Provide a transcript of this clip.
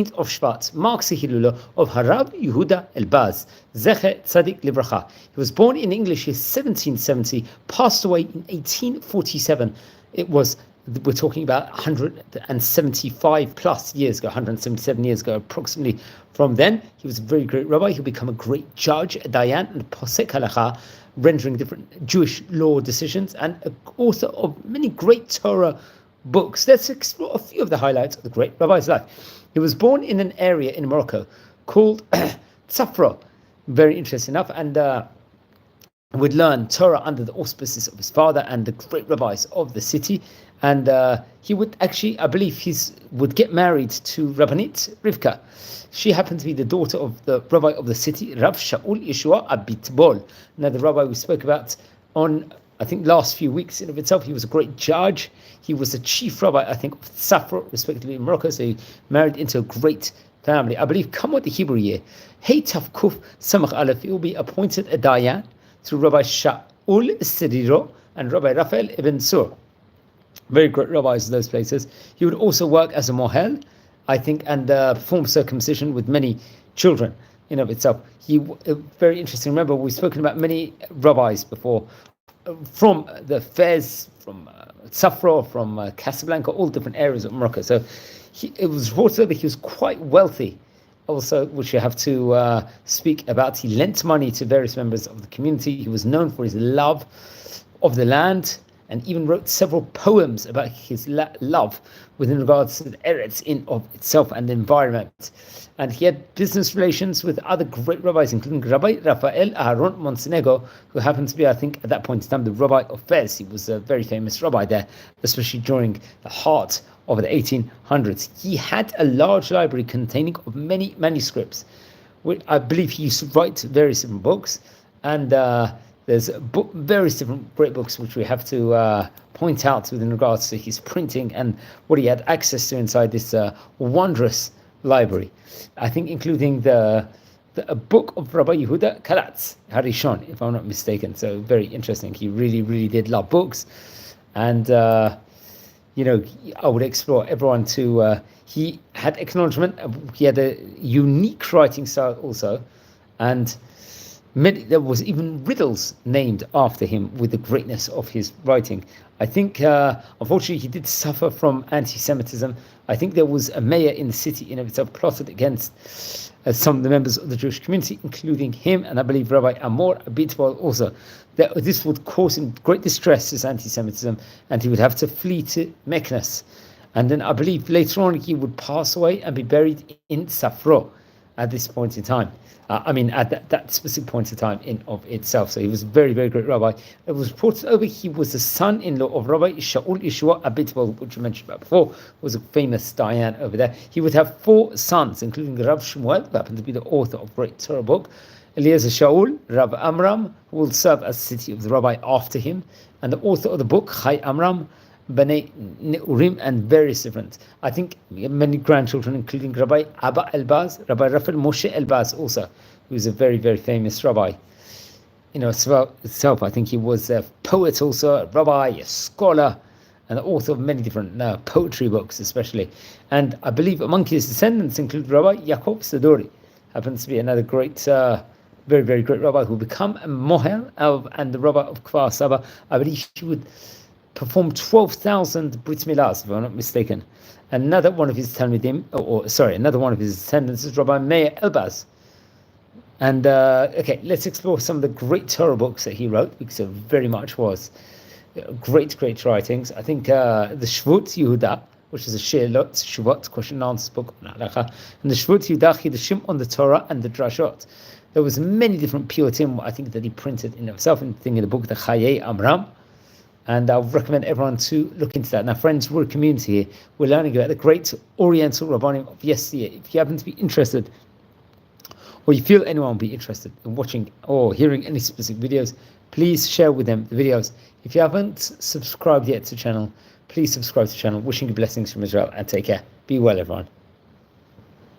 of Shvat marks the Hilula of Rabbi Yehudah Elbaz Z'tl. He was born in English in 1770, passed away in 1847. We're talking about 175 plus years ago, 177 years ago approximately. From then, he was a very great rabbi. He'll become a great judge, a דיין, and פוסק הלכה, rendering different Jewish law decisions, and an author of many great Torah books. Let's explore a few of the highlights of the great rabbi's life. He was born in an area in Morocco called Tzafra, very interesting enough, and would learn Torah under the auspices of his father and the great rabbis of the city. And he would actually, I believe, would get married to Rabbanit Rivka. She happened to be the daughter of the rabbi of the city, Rav Shaul Yeshua Abitbol. Now, the rabbi we spoke about on, I think, last few weeks in of itself. He was a great judge. He was the chief rabbi, I think, of Safra, respectively, in Morocco. So he married into a great family. I believe, come with the Hebrew year, Hey Taf Kuf Samach Aleph, he will be appointed a דיין through Rabbi Shaul Seriro and Rabbi Raphael Ibn Sur. Very great rabbis in those places. He would also work as a mohel, I think, and perform circumcision with many children in of itself. Very interesting. Remember, we've spoken about many rabbis before, from the Fez, from Safra, from Casablanca, all different areas of Morocco. So it was reported that he was quite wealthy, also, which you have to speak about. He lent money to various members of the community. He was known for his love of the land, and even wrote several poems about his love within regards to the Eretz in of itself and the environment. And he had business relations with other great rabbis, including Rabbi Rafael Aharon Montenegro, who happened to be, I think, at that point in time, the rabbi of Fez. He was a very famous rabbi there, especially during the heart of the 1800s. He had a large library containing of many manuscripts. I believe he used to write various different books, and there's various different great books which we have to point out within regards to his printing and what he had access to inside this wondrous library. I think including a book of Rabbi Yehudah Kalatz Harishon, if I'm not mistaken. So very interesting. He really, really did love books, and I would explore everyone to. He had acknowledgement. He had a unique writing style also, and there was even riddles named after him with the greatness of his writing. I think, unfortunately, he did suffer from anti-Semitism. I think there was a mayor in the city in of itself plotted against some of the members of the Jewish community, including him, and I believe Rabbi Amor Abitbol also. This would cause him great distress, this anti-Semitism, and he would have to flee to Meknes. And then I believe later on he would pass away and be buried in Safro at this point in time. At that specific point in time in of itself. So he was a very, very great rabbi. It was reported over he was the son-in-law of Rabbi Shaul Yeshua Abitbol, which we mentioned about before, was a famous דיין over there. He would have 4 sons, including Rav Shmuel, who happened to be the author of great Torah book, Eliezer Shaul, Rav Amram, who will serve as city of the rabbi after him, and the author of the book, Chai Amram, Bnei Neurim, and various different. I think many grandchildren, including Rabbi Abba Elbaz, Rabbi Raphael Moshe Elbaz also, who is a very, very famous rabbi. Itself, I think he was a poet also, a rabbi, a scholar, and the author of many different poetry books especially. And I believe among his descendants include Rabbi Yaakov Sadori, happens to be another great, very, very great rabbi who will become a mohel and the rabbi of Kfar Saba. I believe he would performed 12,000 Brit Milahs, if I'm not mistaken. Another one of his another one of his descendants is Rabbi Meir Elbaz. And let's explore some of the great Torah books that he wrote, because it very much was great, great writings. I think the Shvut Yehudah, which is a Sheilot, Shuvot, question and answer book on Halacha, and the Shvut Yehudah Chidushim on the Torah and the Drashot. There was many different piyutim, I think, that he printed in himself, in the book, the Chayei Amram. And I would recommend everyone to look into that. Now, friends, we're a community here. We're learning about the great Oriental Rabbanim of yesteryear. If you happen to be interested, or you feel anyone will be interested in watching or hearing any specific videos, please share with them the videos. If you haven't subscribed yet to the channel, please subscribe to the channel. Wishing you blessings from Israel, and take care. Be well, everyone.